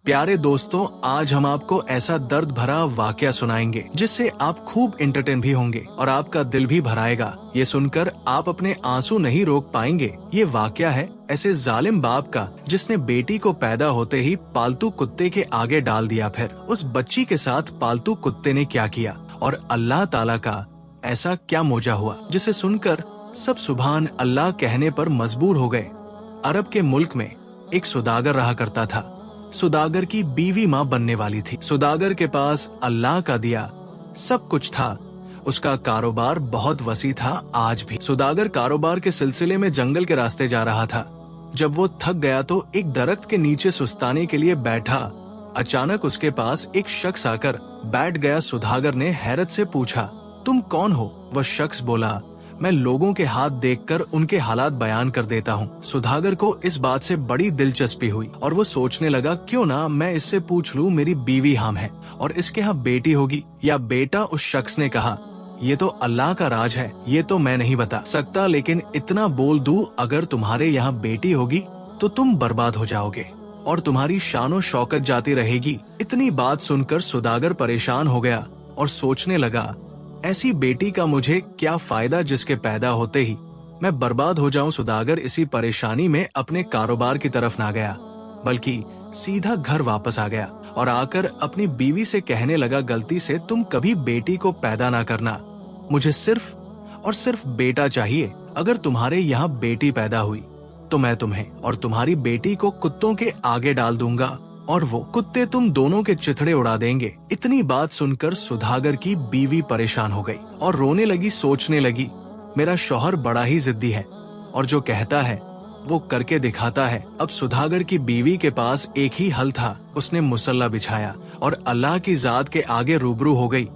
प्यारे दोस्तों, आज हम आपको ऐसा दर्द भरा वाकया सुनाएंगे जिससे आप खूब एंटरटेन भी होंगे और आपका दिल भी भराएगा। ये सुनकर आप अपने आंसू नहीं रोक पाएंगे। ये वाकया है ऐसे जालिम बाप का जिसने बेटी को पैदा होते ही पालतू कुत्ते के आगे डाल दिया। फिर उस बच्ची के साथ पालतू कुत्ते ने क्या किया और अल्लाह ताला का ऐसा क्या मौजा हुआ जिसे सुनकर सब सुभान अल्लाह कहने पर मजबूर हो गए। अरब के मुल्क में एक सुदागर रहा करता था। सुदागर की बीवी माँ बनने वाली थी। सुदागर के पास अल्लाह का दिया सब कुछ था। उसका कारोबार बहुत वसी था। आज भी सुदागर कारोबार के सिलसिले में जंगल के रास्ते जा रहा था। जब वो थक गया तो एक दरख्त के नीचे सुस्ताने के लिए बैठा। अचानक उसके पास एक शख्स आकर बैठ गया। सुदागर ने हैरत से पूछा, तुम कौन हो? वह शख्स बोला, मैं लोगों के हाथ देखकर उनके हालात बयान कर देता हूँ। सुदागर को इस बात से बड़ी दिलचस्पी हुई और वो सोचने लगा, क्यों ना मैं इससे पूछ लूँ मेरी बीवी हम है और इसके यहाँ बेटी होगी या बेटा। उस शख्स ने कहा, ये तो अल्लाह का राज है, ये तो मैं नहीं बता सकता, लेकिन इतना बोल दूं, अगर तुम्हारे यहाँ बेटी होगी तो तुम बर्बाद हो जाओगे और तुम्हारी शानो शौकत जाती रहेगी। इतनी बात सुनकर सुदागर परेशान हो गया और सोचने लगा, ऐसी बेटी का मुझे क्या फायदा जिसके पैदा होते ही मैं बर्बाद हो जाऊं। सुदागर इसी परेशानी में अपने कारोबार की तरफ ना गया, बल्कि सीधा घर वापस आ गया और आकर अपनी बीवी से कहने लगा, गलती से तुम कभी बेटी को पैदा ना करना। मुझे सिर्फ और सिर्फ बेटा चाहिए। अगर तुम्हारे यहाँ बेटी पैदा हुई तो मैं तुम्हें और तुम्हारी बेटी को कुत्तों के आगे डाल दूंगा और वो कुत्ते तुम दोनों के चिथड़े उड़ा देंगे। इतनी बात सुनकर सुदागर की बीवी परेशान हो गई और रोने लगी। सोचने लगी, मेरा शौहर बड़ा ही जिद्दी है और जो कहता है वो करके दिखाता है। अब सुदागर की बीवी के पास एक ही हल था। उसने मुसल्ला बिछाया और अल्लाह की जात के आगे रूबरू हो गई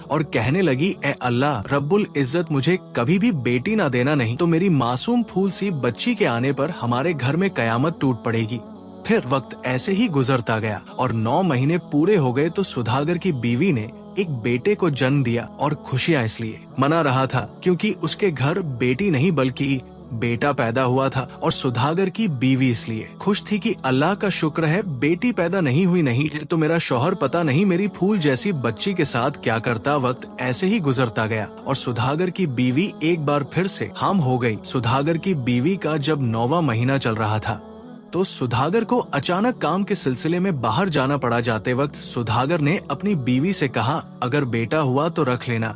और कहने लगी, ए अल्लाह रब्बुल इज्जत, मुझे कभी भी बेटी ना देना, नहीं तो मेरी मासूम फूल सी बच्ची के आने पर हमारे घर में कयामत टूट पड़ेगी। फिर वक्त ऐसे ही गुजरता गया और 9 महीने पूरे हो गए तो सुदागर की बीवी ने एक बेटे को जन्म दिया और खुशियां इसलिए मना रहा था क्योंकि उसके घर बेटी नहीं बल्कि बेटा पैदा हुआ था। और सुदागर की बीवी इसलिए खुश थी कि अल्लाह का शुक्र है बेटी पैदा नहीं हुई, नहीं तो मेरा शौहर पता नहीं मेरी फूल जैसी बच्ची के साथ क्या करता। वक्त ऐसे ही गुजरता गया और सुदागर की बीवी एक बार फिर से हाम हो गई। सुदागर की बीवी का जब 9वां महीना चल रहा था तो सुदागर को अचानक काम के सिलसिले में बाहर जाना पड़ा। जाते वक्त सुदागर ने अपनी बीवी से कहा, अगर बेटा हुआ तो रख लेना,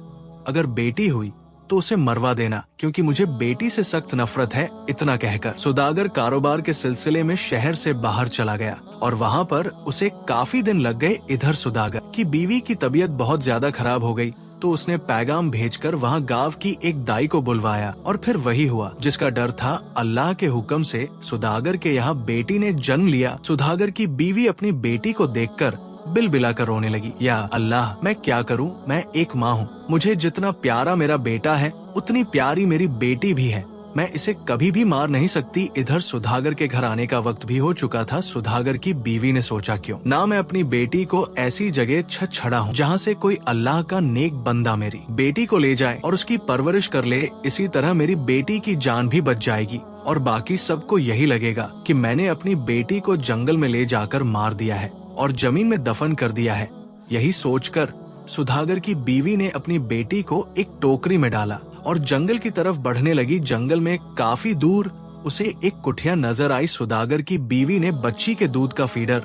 अगर बेटी हुई तो उसे मरवा देना, क्योंकि मुझे बेटी से सख्त नफरत है। इतना कहकर सुदागर कारोबार के सिलसिले में शहर से बाहर चला गया और वहाँ पर उसे काफी दिन लग गए। इधर सुदागर की बीवी की तबीयत बहुत ज्यादा खराब हो गई तो उसने पैगाम भेजकर वहाँ गांव की एक दाई को बुलवाया और फिर वही हुआ जिसका डर था। अल्लाह के हुक्म से सुदागर के यहाँ बेटी ने जन्म लिया। सुदागर की बीवी अपनी बेटी को देखकर बिलबिला कर रोने लगी, या अल्लाह मैं क्या करूं, मैं एक माँ हूँ, मुझे जितना प्यारा मेरा बेटा है उतनी प्यारी मेरी बेटी भी है, मैं इसे कभी भी मार नहीं सकती। इधर सुदागर के घर आने का वक्त भी हो चुका था। सुदागर की बीवी ने सोचा, क्यों ना मैं अपनी बेटी को ऐसी जगह छड़ा हूँ जहाँ से कोई अल्लाह का नेक बंदा मेरी बेटी को ले जाए और उसकी परवरिश कर ले। इसी तरह मेरी बेटी की जान भी बच जाएगी और बाकी सबको यही लगेगा कि मैंने अपनी बेटी को जंगल में ले जाकर मार दिया है और जमीन में दफन कर दिया है। यही सोचकर सुदागर की बीवी ने अपनी बेटी को एक टोकरी में डाला और जंगल की तरफ बढ़ने लगी। जंगल में काफी दूर उसे एक कुटिया नजर आई। सुदागर की बीवी ने बच्ची के दूध का फीडर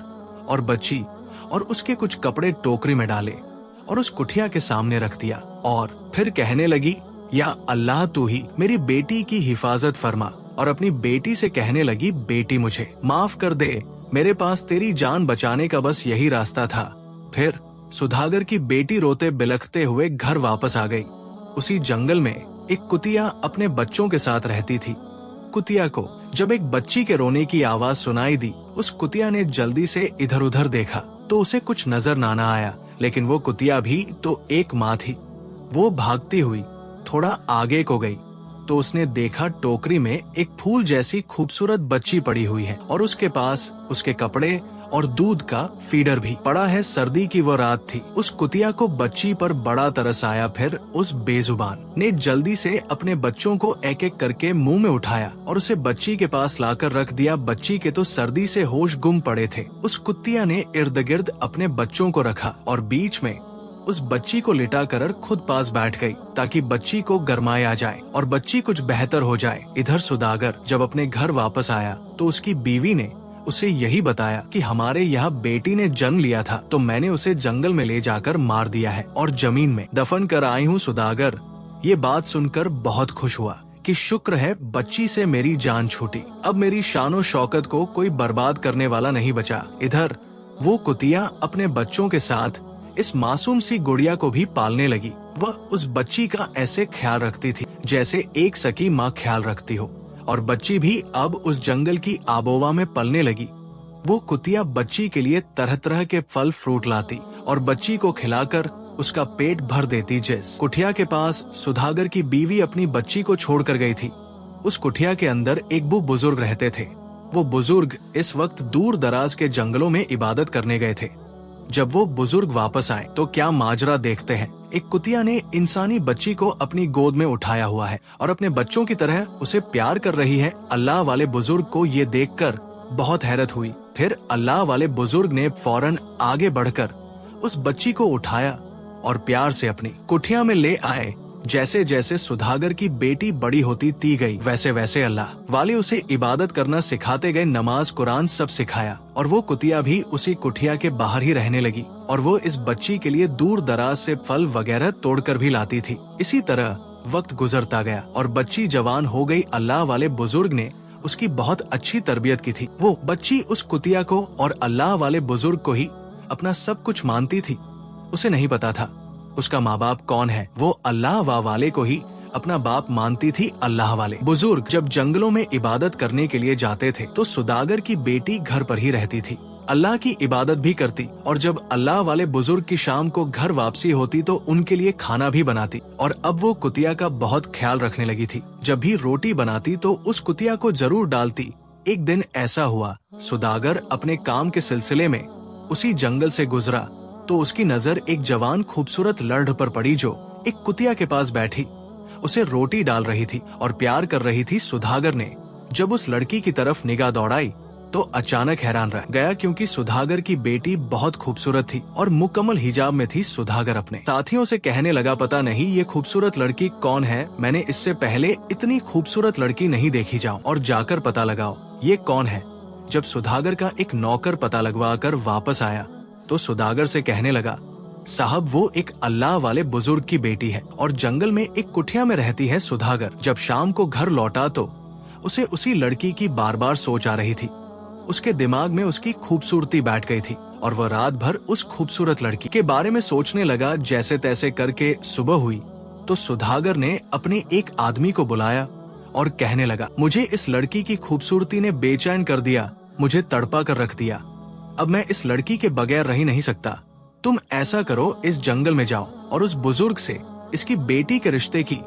और बच्ची और उसके कुछ कपड़े टोकरी में डाले और उस कुटिया के सामने रख दिया और फिर कहने लगी, या अल्लाह तू ही मेरी बेटी की हिफाजत फरमा। और अपनी बेटी से कहने लगी, बेटी मुझे माफ कर दे, मेरे पास तेरी जान बचाने का बस यही रास्ता था। फिर सुदागर की बेटी रोते बिलखते हुए घर वापस आ गई। उसी जंगल में एक कुतिया अपने बच्चों के साथ रहती थी। कुतिया को जब एक बच्ची के रोने की आवाज सुनाई दी, उस कुतिया ने जल्दी से इधर उधर देखा तो उसे कुछ नजर ना आया, लेकिन वो कुतिया भी तो एक माँ थी। वो भागती हुई थोड़ा आगे को गई तो उसने देखा टोकरी में एक फूल जैसी खूबसूरत बच्ची पड़ी हुई है और उसके पास उसके कपड़े और दूध का फीडर भी। पड़ा है सर्दी की वो रात थी। उस कुतिया को बच्ची पर बड़ा तरस आया। फिर उस बेजुबान ने जल्दी से अपने बच्चों को एक एक करके मुंह में उठाया और उसे बच्ची के पास लाकर रख दिया। बच्ची के तो सर्दी से होश गुम पड़े थे। उस कुतिया ने इर्द गिर्द अपने बच्चों को रखा और बीच में उस बच्ची को लिटा कर खुद पास बैठ गई ताकि बच्ची को गरमाए आ जाए और बच्ची कुछ बेहतर हो जाए। इधर सुदागर जब अपने घर वापस आया तो उसकी बीवी ने उसे यही बताया कि हमारे यहाँ बेटी ने जन्म लिया था तो मैंने उसे जंगल में ले जाकर मार दिया है और जमीन में दफन कर आई हूँ। सुदागर ये बात सुनकर बहुत खुश हुआ कि शुक्र है बच्ची से मेरी जान छूटी। अब मेरी शानो शौकत को कोई बर्बाद करने वाला नहीं बचा। इधर वो कुतिया अपने बच्चों के साथ इस मासूम सी गुड़िया को भी पालने लगी। वह उस बच्ची का ऐसे ख्याल रखती थी जैसे एक सकी माँ ख्याल रखती हो और बच्ची भी अब उस जंगल की आबोवा में पलने लगी। वो कुतिया बच्ची के लिए तरह तरह के फल फ्रूट लाती और बच्ची को खिलाकर उसका पेट भर देती। जिस कुटिया के पास सुदागर की बीवी अपनी बच्ची को छोड़कर गई थी, उस कुटिया के अंदर एक बुजुर्ग रहते थे। वो बुजुर्ग इस वक्त दूर दराज के जंगलों में इबादत करने गए थे। जब वो बुजुर्ग वापस आए तो क्या माजरा देखते हैं। एक कुतिया ने इंसानी बच्ची को अपनी गोद में उठाया हुआ है और अपने बच्चों की तरह उसे प्यार कर रही है। अल्लाह वाले बुजुर्ग को ये देखकर बहुत हैरत हुई। फिर अल्लाह वाले बुजुर्ग ने फौरन आगे बढ़कर उस बच्ची को उठाया और प्यार से अपनी कुटिया में ले आए। जैसे जैसे सुदागर की बेटी बड़ी होती ती गई वैसे वैसे अल्लाह वाले उसे इबादत करना सिखाते गए। नमाज कुरान सब सिखाया और वो कुतिया भी उसी कुटिया के बाहर ही रहने लगी और वो इस बच्ची के लिए दूर दराज से फल वगैरह तोड़कर भी लाती थी। इसी तरह वक्त गुजरता गया और बच्ची जवान हो गई। अल्लाह वाले बुजुर्ग ने उसकी बहुत अच्छी तरबियत की थी। वो बच्ची उस कुतिया को और अल्लाह वाले बुजुर्ग को ही अपना सब कुछ मानती थी। उसे नहीं पता था उसका माँ बाप कौन है। वो अल्लाह वाले को ही अपना बाप मानती थी। अल्लाह वाले बुजुर्ग जब जंगलों में इबादत करने के लिए जाते थे तो सुदागर की बेटी घर पर ही रहती थी, अल्लाह की इबादत भी करती और जब अल्लाह वाले बुजुर्ग की शाम को घर वापसी होती तो उनके लिए खाना भी बनाती। और अब वो कुतिया का बहुत ख्याल रखने लगी थी। जब भी रोटी बनाती तो उस कुतिया को जरूर डालती। एक दिन ऐसा हुआ, सुदागर अपने काम के सिलसिले में उसी जंगल से गुजरा तो उसकी नजर एक जवान खूबसूरत लड़की पर पड़ी जो एक कुतिया के पास बैठी उसे रोटी डाल रही थी और प्यार कर रही थी। सुदागर ने जब उस लड़की की तरफ निगाह दौड़ाई तो अचानक हैरान रह गया क्योंकि सुदागर की बेटी बहुत खूबसूरत थी और मुकम्मल हिजाब में थी। सुदागर अपने साथियों से कहने लगा, पता नहीं ये खूबसूरत लड़की कौन है, मैंने इससे पहले इतनी खूबसूरत लड़की नहीं देखी। जाओ और जाकर पता लगाओ ये कौन है। जब सुदागर का एक नौकर पता लगवा कर वापस आया तो सुदागर से कहने लगा, साहब वो एक अल्लाह वाले बुजुर्ग की बेटी है और जंगल में एक कुटिया में रहती है। सुदागर जब शाम को घर लौटा तो उसे उसी लड़की की बार बार सोच आ रही थी। उसके दिमाग में उसकी खूबसूरती बैठ गई थी और वह रात भर उस खूबसूरत लड़की के बारे में सोचने लगा। जैसे तैसे करके सुबह हुई तो सुदागर ने अपने एक आदमी को बुलाया और कहने लगा, मुझे इस लड़की की खूबसूरती ने बेचैन कर दिया, मुझे तड़पा कर रख दिया। अब मैं इस लड़की के बगैर रह ही नहीं सकता। तुम ऐसा करो, इस जंगल में जाओ और उस बुजुर्ग से इसकी बेटी के रिश्ते की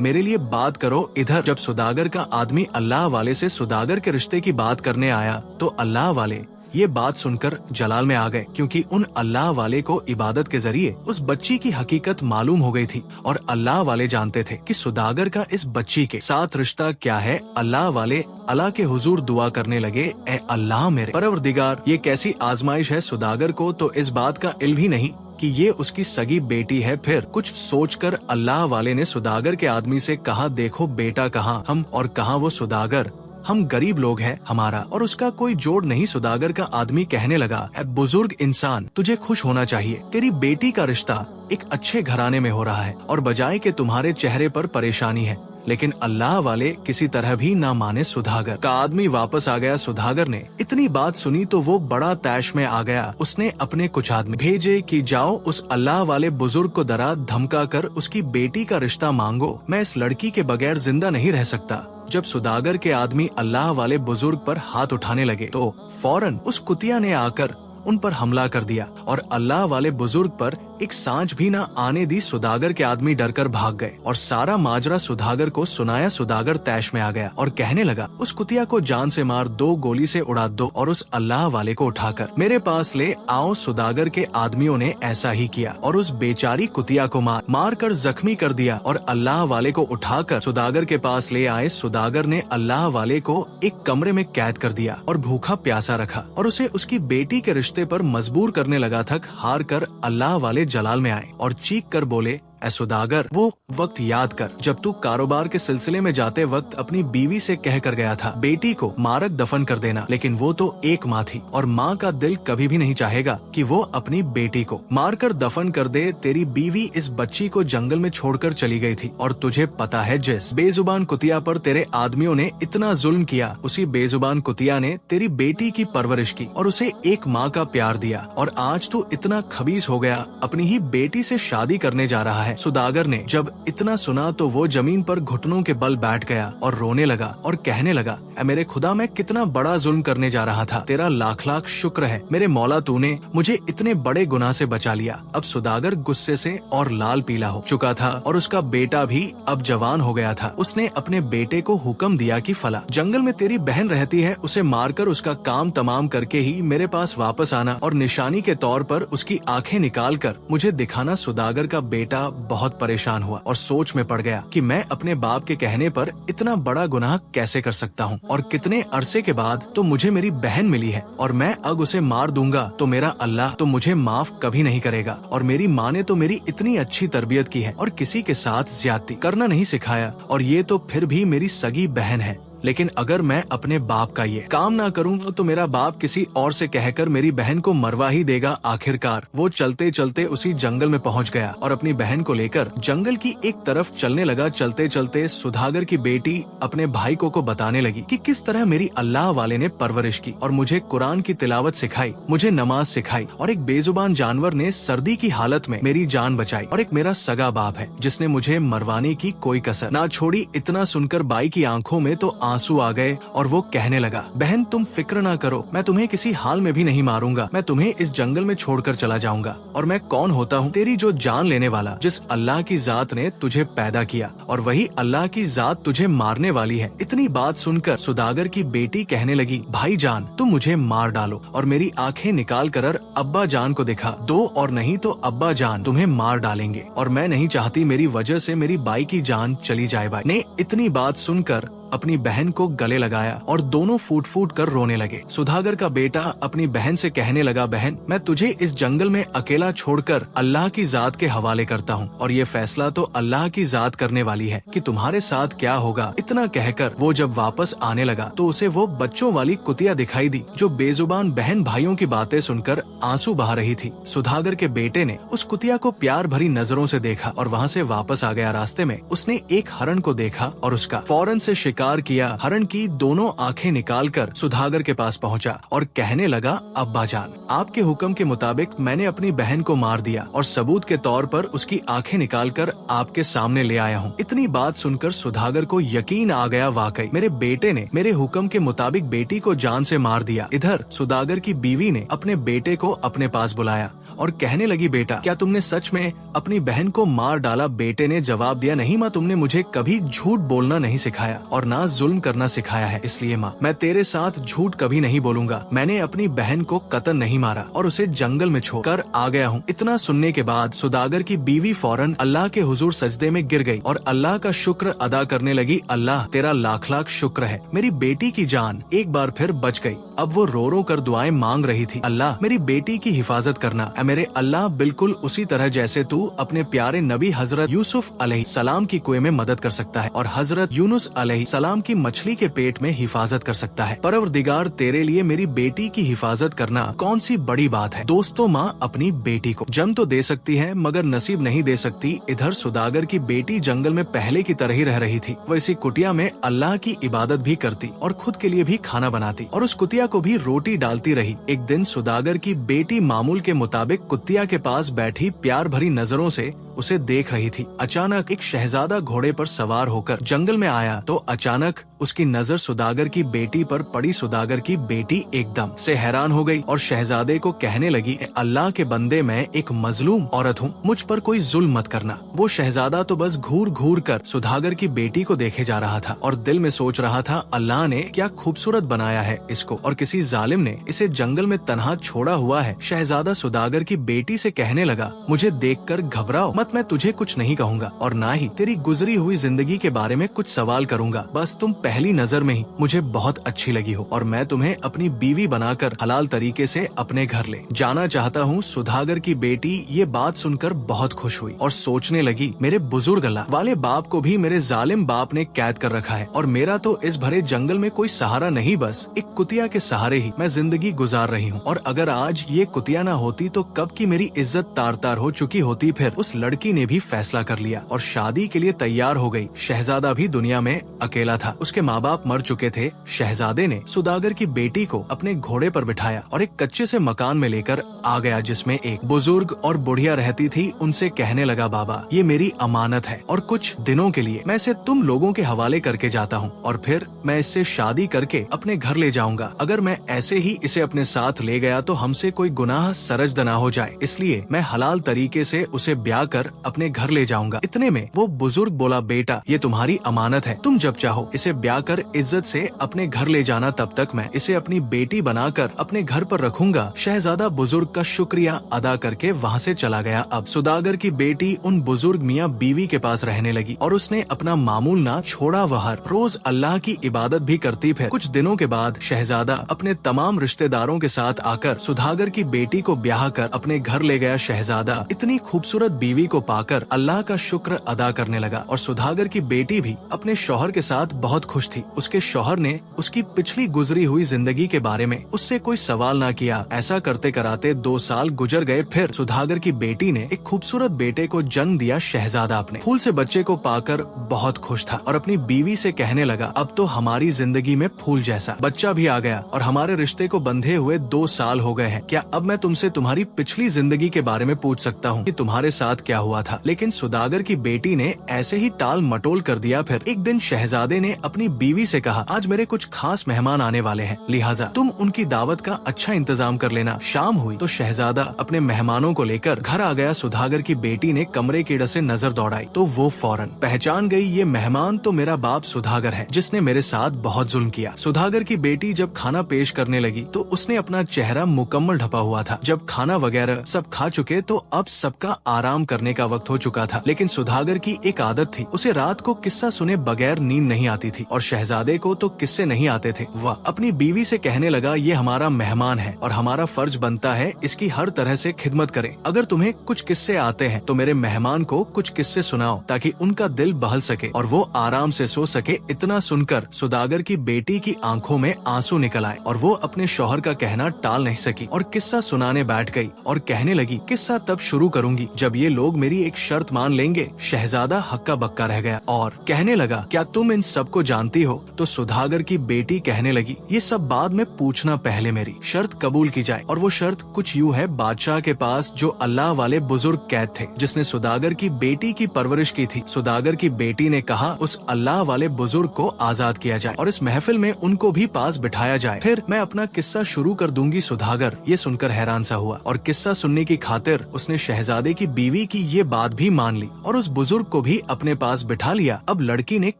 मेरे लिए बात करो। इधर जब सुदागर का आदमी अल्लाह वाले से सुदागर के रिश्ते की बात करने आया तो अल्लाह वाले ये बात सुनकर जलाल में आ गए क्योंकि उन अल्लाह वाले को इबादत के जरिए उस बच्ची की हकीकत मालूम हो गई थी और अल्लाह वाले जानते थे कि सुदागर का इस बच्ची के साथ रिश्ता क्या है। अल्लाह वाले अल्लाह के हुजूर दुआ करने लगे, ए अल्लाह मेरे परवरदिगार, ये कैसी आजमाइश है। सुदागर को तो इस बात का इल्म ही नहीं कि ये उसकी सगी बेटी है। फिर कुछ सोचकर अल्लाह वाले ने सुदागर के आदमी से कहा, देखो बेटा कहाँ हम और कहाँ वो। सुदागर, हम गरीब लोग हैं, हमारा और उसका कोई जोड़ नहीं। सुदागर का आदमी कहने लगा, ए बुजुर्ग इंसान, तुझे खुश होना चाहिए, तेरी बेटी का रिश्ता एक अच्छे घराने में हो रहा है और बजाय के तुम्हारे चेहरे पर परेशानी है। लेकिन अल्लाह वाले किसी तरह भी ना माने। सुदागर का आदमी वापस आ गया। सुदागर ने इतनी बात सुनी तो वो बड़ा तैश में आ गया। उसने अपने कुछ आदमी भेजे कि जाओ उस अल्लाह वाले बुजुर्ग को डरा धमका कर उसकी बेटी का रिश्ता मांगो, मैं इस लड़की के बगैर जिंदा नहीं रह सकता। जब सुदागर के आदमी अल्लाह वाले बुजुर्ग पर हाथ उठाने लगे तो फौरन उस कुतिया ने आकर उन पर हमला कर दिया और अल्लाह वाले बुजुर्ग पर एक सांझ भी ना आने दी सुदागर के आदमी डरकर भाग गए और सारा माजरा सुदागर को सुनाया। सुदागर तैश में आ गया और कहने लगा, उस कुतिया को जान से मार, 2 गोली से उड़ा दो और उस अल्लाह वाले को उठाकर मेरे पास ले आओ। सुदागर के आदमियों ने ऐसा ही किया और उस बेचारी कुतिया को मार कर जख्मी कर दिया और अल्लाह वाले को उठाकर सुदागर के पास ले आए। सुदागर ने अल्लाह वाले को एक कमरे में कैद कर दिया और भूखा प्यासा रखा और उसे उसकी बेटी के रिश्ते पर मजबूर करने लगा। थक हार कर अल्लाह वाले जलाल में आए और चीख कर बोले, ऐ सुदागर, वो वक्त याद कर जब तू कारोबार के सिलसिले में जाते वक्त अपनी बीवी से कह कर गया था, बेटी को मारक दफन कर देना। लेकिन वो तो एक माँ थी और माँ का दिल कभी भी नहीं चाहेगा कि वो अपनी बेटी को मारकर दफन कर दे। तेरी बीवी इस बच्ची को जंगल में छोड़कर चली गई थी और तुझे पता है जिस बेजुबान कुतिया पर तेरे आदमियों ने इतना जुल्म किया, उसी बेजुबान कुतिया ने तेरी बेटी की परवरिश की और उसे एक माँ का प्यार दिया और आज तू इतना खबीस हो गया, अपनी ही बेटी से शादी करने जा रहा है। सुदागर ने जब इतना सुना तो वो जमीन पर घुटनों के बल बैठ गया और रोने लगा और कहने लगा, ऐ मेरे खुदा, मैं कितना बड़ा जुल्म करने जा रहा था। तेरा लाख लाख शुक्र है मेरे मौला, तूने मुझे इतने बड़े गुनाह से बचा लिया। अब सुदागर गुस्से से और लाल पीला हो चुका था और उसका बेटा भी अब जवान हो गया था। उसने अपने बेटे को हुक्म दिया कि फला जंगल में तेरी बहन रहती है, उसे मारकर उसका काम तमाम करके ही मेरे पास वापस आना और निशानी के तौर पर उसकी आंखें निकाल कर मुझे दिखाना। सुदागर का बेटा बहुत परेशान हुआ और सोच में पड़ गया कि मैं अपने बाप के कहने पर इतना बड़ा गुनाह कैसे कर सकता हूँ और कितने अरसे के बाद तो मुझे मेरी बहन मिली है और मैं अब उसे मार दूंगा तो मेरा अल्लाह तो मुझे माफ कभी नहीं करेगा। और मेरी माँ ने तो मेरी इतनी अच्छी तरबियत की है और किसी के साथ ज्यादती करना नहीं सिखाया और ये तो फिर भी मेरी सगी बहन है। लेकिन अगर मैं अपने बाप का ये काम ना करूँ तो मेरा बाप किसी और से कहकर मेरी बहन को मरवा ही देगा। आखिरकार वो चलते चलते उसी जंगल में पहुंच गया और अपनी बहन को लेकर जंगल की एक तरफ चलने लगा। चलते चलते सुदागर की बेटी अपने भाई को बताने लगी कि किस तरह मेरी अल्लाह वाले ने परवरिश की और मुझे कुरान की तिलावत सिखाई, मुझे नमाज सिखाई और एक बेजुबान जानवर ने सर्दी की हालत में मेरी जान बचाई और एक मेरा सगा बाप है जिसने मुझे मरवाने की कोई कसर ना छोड़ी। इतना सुनकर बाई की आंखों में तो आंसू आ गए और वो कहने लगा, बहन तुम फिक्र ना करो, मैं तुम्हें किसी हाल में भी नहीं मारूंगा। मैं तुम्हें इस जंगल में छोड़कर चला जाऊंगा और मैं कौन होता हूँ, तेरी जो जान लेने वाला, जिस अल्लाह की जात ने तुझे पैदा किया और वही अल्लाह की जात तुझे मारने वाली है। इतनी बात सुनकर सुदागर की बेटी कहने लगी, भाई जान तुम मुझे मार डालो और मेरी आंखें निकाल कर अब्बा जान को दिखा दो और नहीं तो अब्बा जान तुम्हें मार डालेंगे और मैं नहीं चाहती मेरी वजह से मेरी बाई की जान चली जाए। बाई ने इतनी बात सुनकर अपनी बहन को गले लगाया और दोनों फूट फूट कर रोने लगे। सुदागर का बेटा अपनी बहन से कहने लगा, बहन मैं तुझे इस जंगल में अकेला छोड़कर अल्लाह की जात के हवाले करता हूँ और ये फैसला तो अल्लाह की जात करने वाली है कि तुम्हारे साथ क्या होगा। इतना कहकर वो जब वापस आने लगा तो उसे वो बच्चों वाली कुतिया दिखाई दी जो बेजुबान बहन भाइयों की बातें सुनकर आंसू बहा रही थी। सुदागर के बेटे ने उस कुतिया को प्यार भरी नजरों से देखा और वहाँ से वापस आ गया। रास्ते में उसने एक हरण को देखा और उसका फौरन से शिकार किया। हरण की दोनों आंखें निकालकर सुदागर के पास पहुंचा और कहने लगा, अब्बा जान आपके हुक्म के मुताबिक मैंने अपनी बहन को मार दिया और सबूत के तौर पर उसकी आंखें निकालकर आपके सामने ले आया हूँ। इतनी बात सुनकर सुदागर को यकीन आ गया, वाकई मेरे बेटे ने मेरे हुक्म के मुताबिक बेटी को जान से मार दिया। इधर सुदागर की बीवी ने अपने बेटे को अपने पास बुलाया और कहने लगी, बेटा क्या तुमने सच में अपनी बहन को मार डाला? बेटे ने जवाब दिया, नहीं माँ, तुमने मुझे कभी झूठ बोलना नहीं सिखाया और ना जुल्म करना सिखाया है, इसलिए माँ मैं तेरे साथ झूठ कभी नहीं बोलूंगा। मैंने अपनी बहन को कतल नहीं मारा और उसे जंगल में छोड़ कर आ गया हूँ। इतना सुनने के बाद सुदागर की बीवी फौरन अल्लाह के हुजूर सजदे में गिर गई और अल्लाह का शुक्र अदा करने लगी। अल्लाह तेरा लाख लाख शुक्र है, मेरी बेटी की जान एक बार फिर बच गई। अब वो रो रो कर दुआएं मांग रही थी, अल्लाह मेरी बेटी की हिफाजत करना। मेरे अल्लाह बिल्कुल उसी तरह जैसे तू अपने प्यारे नबी हजरत यूसुफ अलैहिस्सलाम की कुएं में मदद कर सकता है और हजरत यूनुस अलैहिस्सलाम की मछली के पेट में हिफाजत कर सकता है। परवरदिगार तेरे लिए मेरी बेटी की हिफाजत करना कौन सी बड़ी बात है। दोस्तों, माँ अपनी बेटी को जन्म तो दे सकती है मगर नसीब नहीं दे सकती। इधर सुदागर की बेटी जंगल में पहले की तरह ही रह रही थी। वो इसी कुटिया में अल्लाह की इबादत भी करती और खुद के लिए भी खाना बनाती और उस कुतिया को भी रोटी डालती रही। एक दिन सुदागर की बेटी मामूल के मुताबिक कुतिया के पास बैठी प्यार भरी नजरों से उसे देख रही थी। अचानक एक शहजादा घोड़े पर सवार होकर जंगल में आया तो अचानक उसकी नजर सुदागर की बेटी पर पड़ी। सुदागर की बेटी एकदम से हैरान हो गई और शहजादे को कहने लगी, अल्लाह के बंदे, मैं एक मजलूम औरत हूँ, मुझ पर कोई जुल्म मत करना। वो शहजादा तो बस घूर घूर कर सुदागर की बेटी को देखे जा रहा था और दिल में सोच रहा था, अल्लाह ने क्या खूबसूरत बनाया है इसको, और किसी जालिम ने इसे जंगल में तन्हा छोड़ा हुआ है। शहजादा सुदागर की बेटी से कहने लगा, मुझे देखकर घबराओ मत, मैं तुझे कुछ नहीं कहूँगा और ना ही तेरी गुजरी हुई जिंदगी के बारे में कुछ सवाल करूँगा। बस तुम पहली नजर में ही मुझे बहुत अच्छी लगी हो और मैं तुम्हें अपनी बीवी बनाकर हलाल तरीके से अपने घर ले जाना चाहता हूँ। सुदागर की बेटी ये बात सुनकर बहुत खुश हुई और सोचने लगी, मेरे बुजुर्ग अल्लाह वाले बाप को भी मेरे जालिम बाप ने कैद कर रखा है और मेरा तो इस भरे जंगल में कोई सहारा नहीं, बस एक कुतिया के सहारे ही मैं जिंदगी गुजार रही हूँ। और अगर आज ये कुतिया ना होती तो कब की मेरी इज्जत तार तार हो चुकी होती। फिर उस लड़की ने भी फैसला कर लिया और शादी के लिए तैयार हो गई। शहजादा भी दुनिया में अकेला था, उसके माँ बाप मर चुके थे। शहजादे ने सुदागर की बेटी को अपने घोड़े पर बिठाया और एक कच्चे से मकान में लेकर आ गया जिसमें एक बुजुर्ग और बुढ़िया रहती थी। उनसे कहने लगा, बाबा ये मेरी अमानत है और कुछ दिनों के लिए मैं इसे तुम लोगों के हवाले करके जाता हूँ और फिर मैं इससे शादी करके अपने घर ले जाऊंगा। अगर मैं ऐसे ही इसे अपने साथ ले गया तो हमसे कोई गुनाह सरजद ना हो जाए, इसलिए मैं हलाल तरीके से उसे ब्याह कर अपने घर ले जाऊंगा। इतने में वो बुजुर्ग बोला, बेटा ये तुम्हारी अमानत है, तुम जब चाहो इसे ब्याह कर इज्जत से अपने घर ले जाना, तब तक मैं इसे अपनी बेटी बनाकर अपने घर पर रखूंगा। शहजादा बुजुर्ग का शुक्रिया अदा करके वहाँ से चला गया। अब सुदागर की बेटी उन बुजुर्ग मियाँ बीवी के पास रहने लगी और उसने अपना मामूल ना छोड़ा, वह रोज अल्लाह की इबादत भी करती। फिर कुछ दिनों के बाद शहजादा अपने तमाम रिश्तेदारों के साथ आकर सुदागर की बेटी को ब्याह कर अपने घर ले गया। शहजादा इतनी खूबसूरत बीवी को पाकर अल्लाह का शुक्र अदा करने लगा और सुदागर की बेटी भी अपने शौहर के साथ बहुत खुश थी। उसके शौहर ने उसकी पिछली गुजरी हुई जिंदगी के बारे में उससे कोई सवाल ना किया। ऐसा करते कराते 2 साल गुजर गए। फिर सुदागर की बेटी ने एक खूबसूरत बेटे को जन्म दिया। शहजादा अपने फूल से बच्चे को पाकर बहुत खुश था और अपनी बीवी से कहने लगा, अब तो हमारी जिंदगी में फूल जैसा बच्चा भी आ गया और हमारे रिश्ते को बंधे हुए 2 साल हो गए हैं। क्या अब मैं तुमसे तुम्हारी पिछली जिंदगी के बारे में पूछ सकता हूँ कि तुम्हारे साथ क्या हुआ था? लेकिन सुदागर की बेटी ने ऐसे ही टाल मटोल कर दिया। फिर एक दिन शहजादे ने अपनी बीवी से कहा, आज मेरे कुछ खास मेहमान आने वाले हैं, लिहाजा तुम उनकी दावत का अच्छा इंतजाम कर लेना। शाम हुई तो शहजादा अपने मेहमानों को लेकर घर आ गया। सुदागर की बेटी ने कमरे की से नजर दौड़ाई तो वो फौरन पहचान गई, ये मेहमान तो मेरा बाप सुदागर है जिसने मेरे साथ बहुत जुल्म किया। सुदागर की बेटी जब खाना पेश करने लगी तो उसने अपना चेहरा मुकम्मल ढपा हुआ था। जब खाना वगैरह सब खा चुके तो अब सबका आराम करने का वक्त हो चुका था। लेकिन सुदागर की एक आदत थी, उसे रात को किस्सा सुने बगैर नींद नहीं आती थी और शहजादे को तो किस्से नहीं आते थे। वह अपनी बीवी से कहने लगा, ये हमारा मेहमान है और हमारा फर्ज बनता है इसकी हर तरह से खिदमत करें। अगर तुम्हें कुछ किस्से आते हैं तो मेरे मेहमान को कुछ किस्से सुनाओ ताकि उनका दिल बहल सके और वो आराम से सो सके। इतना सुनकर सुदागर की बेटी की आंखों में आंसू निकल आए और वो अपने शौहर का कहना टाल नहीं सकी और किस्सा सुनाने बैठ गई और कहने लगी, किस्सा तब शुरू करूंगी जब ये लोग मेरी एक शर्त मान लेंगे। शहजादा हक्का बक्का रह गया और कहने लगा, क्या तुम इन सबको जानती हो? तो सुदागर की बेटी कहने लगी, ये सब बाद में पूछना, पहले मेरी शर्त कबूल की जाए। और वो शर्त कुछ यूँ है, बादशाह के पास जो अल्लाह वाले बुजुर्ग कैद थे जिसने सुदागर की बेटी की परवरिश की थी। सुदागर की बेटी ने कहा उस अल्लाह वाले बुजुर्ग को आजाद किया जाए और इस महफिल में उनको भी पास बिठाया जाए, फिर मैं अपना किस्सा शुरू कर दूंगी। सुदागर ये सुनकर हैरान सा हुआ और किस्सा सुनने की खातिर उसने शहजादे की बीवी की ये बात भी मान ली और उस बुजुर्ग को भी अपने पास बिठा लिया। अब लड़की ने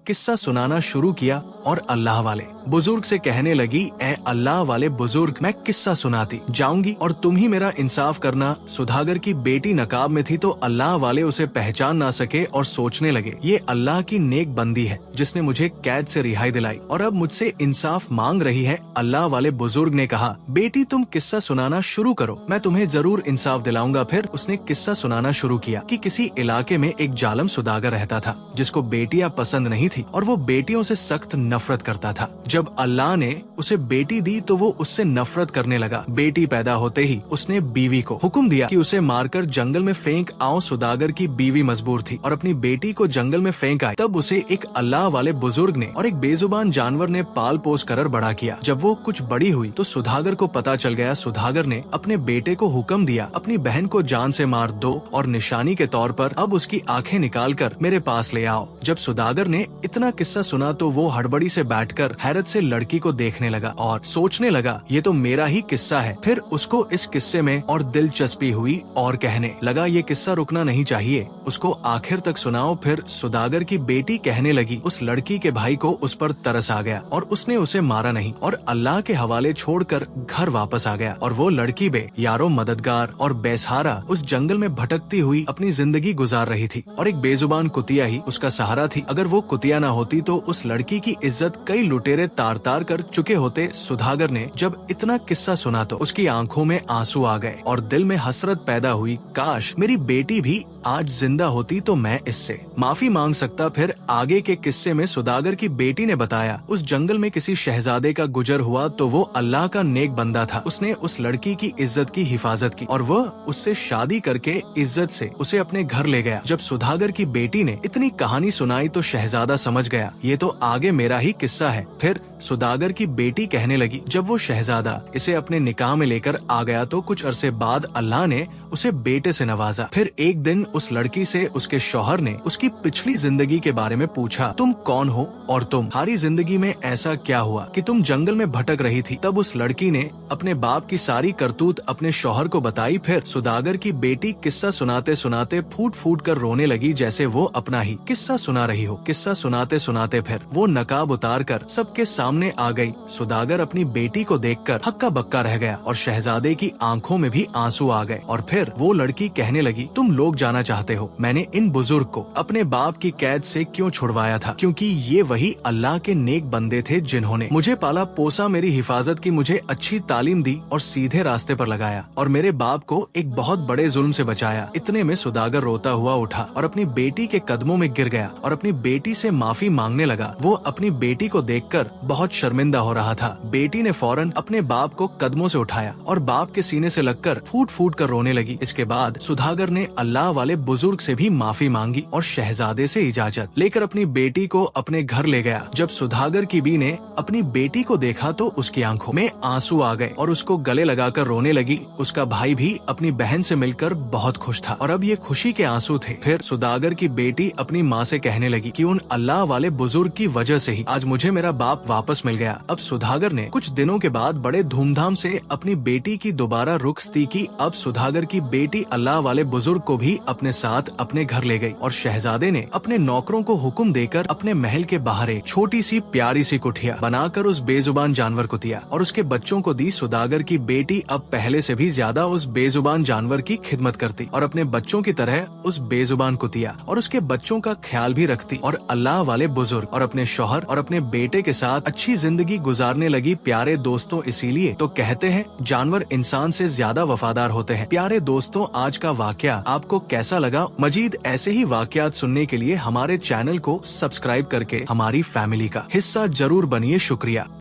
किस्सा सुनाना शुरू किया और अल्लाह वाले बुजुर्ग से कहने लगी, ए अल्लाह वाले बुजुर्ग, मैं किस्सा सुनाती जाऊंगी और तुम ही मेरा इंसाफ करना। सुदागर की बेटी नकाब में थी तो अल्लाह वाले उसे पहचान ना सके और सोचने लगे, ये अल्लाह की नेक बंदी है जिसने मुझे कैद से रिहाई दिलाई और अब मुझसे इंसाफ मांग रही है। अल्लाह वाले बुजुर्ग ने कहा, बेटी तुम किस्सा सुनाना शुरू करो, मैं तुम्हें जरूर इंसाफ दिलाऊंगा। फिर उसने किस्सा सुनाना शुरू किया कि किसी इलाके में एक जालिम सुदागर रहता था जिसको बेटियां पसंद नहीं थी और वो बेटियों से सख्त नफरत करता था। जब अल्लाह ने उसे बेटी दी तो वो उससे नफरत करने लगा। बेटी पैदा होते ही उसने बीवी को हुक्म दिया कि उसे मारकर जंगल में फेंक आओ। सुदागर की बीवी मजबूर थी और अपनी बेटी को जंगल में फेंक आई। तब उसे एक अल्लाह वाले बुजुर्ग ने और एक बेजुबान जानवर ने पाल पोस कर बड़ा किया। जब वो कुछ बड़ी हुई तो सुदागर को पता चल गया। सुदागर ने अपने बेटे को हुक्म दिया, अपनी बहन को जान से मार दो और निशानी के तौर पर अब उसकी आंखें निकालकर मेरे पास ले आओ। जब सुदागर ने इतना किस्सा सुना तो वो हड़बड़ी से बैठकर हैरत से लड़की को देखने लगा और सोचने लगा, ये तो मेरा ही किस्सा है। फिर उसको इस किस्से में और दिलचस्पी हुई और कहने लगा, ये किस्सा रुकना नहीं चाहिए, उसको आखिर तक सुनाओ। फिर सुदागर की बेटी कहने लगी, उस लड़की के भाई को उस पर तरस आ गया और उसने उसे मारा नहीं और अल्लाह के हवाले छोड़कर घर वापस आ गया। और वो लड़की यारो मददगार और बेसहारा उस जंगल में भटकती हुई अपनी जिंदगी गुजार रही थी और एक बेजुबान कुतिया ही उसका सहारा थी। अगर वो कुतिया ना होती तो उस लड़की की इज्जत कई लुटेरे तार तार कर चुके होते। सुदागर ने जब इतना किस्सा सुना तो उसकी आंखों में आंसू आ गए और दिल में हसरत पैदा हुई, काश मेरी बेटी भी आज जिंदा होती तो मैं इससे माफी मांग सकता। फिर आगे के किस्से में सुदागर की बेटी ने बताया, उस जंगल में किसी शहजादे का गुजर हुआ तो वो अल्लाह का नेक बंदा था। उसने उस लड़की की इज्जत की हिफाजत की और वह उससे शादी करके इज्जत से उसे अपने घर ले गया। जब सुदागर की बेटी ने इतनी कहानी सुनाई तो शहजादा समझ गया, ये तो आगे मेरा ही किस्सा है। फिर सुदागर की बेटी कहने लगी, जब वो शहजादा इसे अपने निकाह में लेकर आ गया तो कुछ अरसे बाद अल्लाह ने उसे बेटे से नवाजा। फिर एक दिन उस लड़की से उसके शौहर ने उसकी पिछली जिंदगी के बारे में पूछा, तुम कौन हो और तुम्हारी जिंदगी में ऐसा क्या हुआ कि तुम जंगल में भटक रही थी। तब उस लड़की ने अपने बाप की सारी करतूत अपने शौहर को बताई। फिर सुदागर की बेटी किस्सा सुनाते सुनाते फूट फूट कर रोने लगी, जैसे वो अपना ही किस्सा सुना रही हो। किस्सा सुनाते सुनाते फिर वो नकाब उतार कर सबके सामने आ गई। सुदागर अपनी बेटी को देखकर हक्का बक्का रह गया और शहजादे की आंखों में भी आंसू आ गए। और फिर वो लड़की कहने लगी, तुम लोग जाना चाहते हो मैंने इन बुजुर्ग को अपने बाप की कैद से क्यों छुड़वाया था, क्योंकि ये वही अल्लाह के नेक बंदे थे जिन्होंने मुझे पाला पोसा, मेरी हिफाजत की, मुझे अच्छी तालीम दी और सीधे रास्ते पर लगाया और मेरे बाप को एक बहुत बड़े जुल्म से बचाया। इतने में सुदागर रोता हुआ उठा और अपनी बेटी के कदमों में गिर गया और अपनी बेटी से माफी मांगने लगा। वो अपनी बेटी को देखकर बहुत शर्मिंदा हो रहा था। बेटी ने फौरन अपने बाप को कदमों से उठाया और बाप के सीने से लगकर फूट फूट कर रोने लगी। इसके बाद सुदागर ने अल्लाह वाले बुजुर्ग से भी माफी मांगी और शहजादे से इजाजत लेकर अपनी बेटी को अपने घर ले गया। जब सुदागर की बी ने अपनी बेटी को देखा तो उसकी आंखों में आंसू आ गए और उसको गले लगाकर रोने लगी। उसका भाई भी अपनी बहन से मिलकर बहुत खुश था और अब ये खुशी के आंसू थे। फिर सुदागर की बेटी अपनी माँ से कहने लगी कि उन अल्लाह वाले बुजुर्ग की वजह से ही आज मुझे मेरा बाप वापस मिल गया। अब सुदागर ने कुछ दिनों के बाद बड़े धूमधाम से अपनी बेटी की दोबारा रुखसती की। अब सुदागर की बेटी अल्लाह वाले बुजुर्ग को भी अपने साथ अपने घर ले गई और शहजादे ने अपने नौकरों को हुक्म देकर अपने महल के बाहर एक छोटी सी प्यारी सी कुठिया बनाकर उस बेजुबान जानवर को दिया और उसके बच्चों को दी। सुदागर की बेटी अब पहले से भी ज्यादा उस बेजुबान जानवर की खिदमत करती और अपने बच्चों की तरह उस बेजुबान कुतिया और उसके बच्चों का ख्याल भी रखती और अल्लाह वाले बुजुर्ग और अपने शौहर और अपने बेटे के साथ अच्छी जिंदगी गुजारने लगी। प्यारे दोस्तों, इसीलिए तो कहते हैं जानवर इंसान से ज्यादा वफादार होते हैं। प्यारे दोस्तों, आज का वाकया आपको कैसा लगा? मजीद ऐसे ही वाकयात सुनने के लिए हमारे चैनल को सब्सक्राइब करके हमारी फैमिली का हिस्सा जरूर बनिए। शुक्रिया।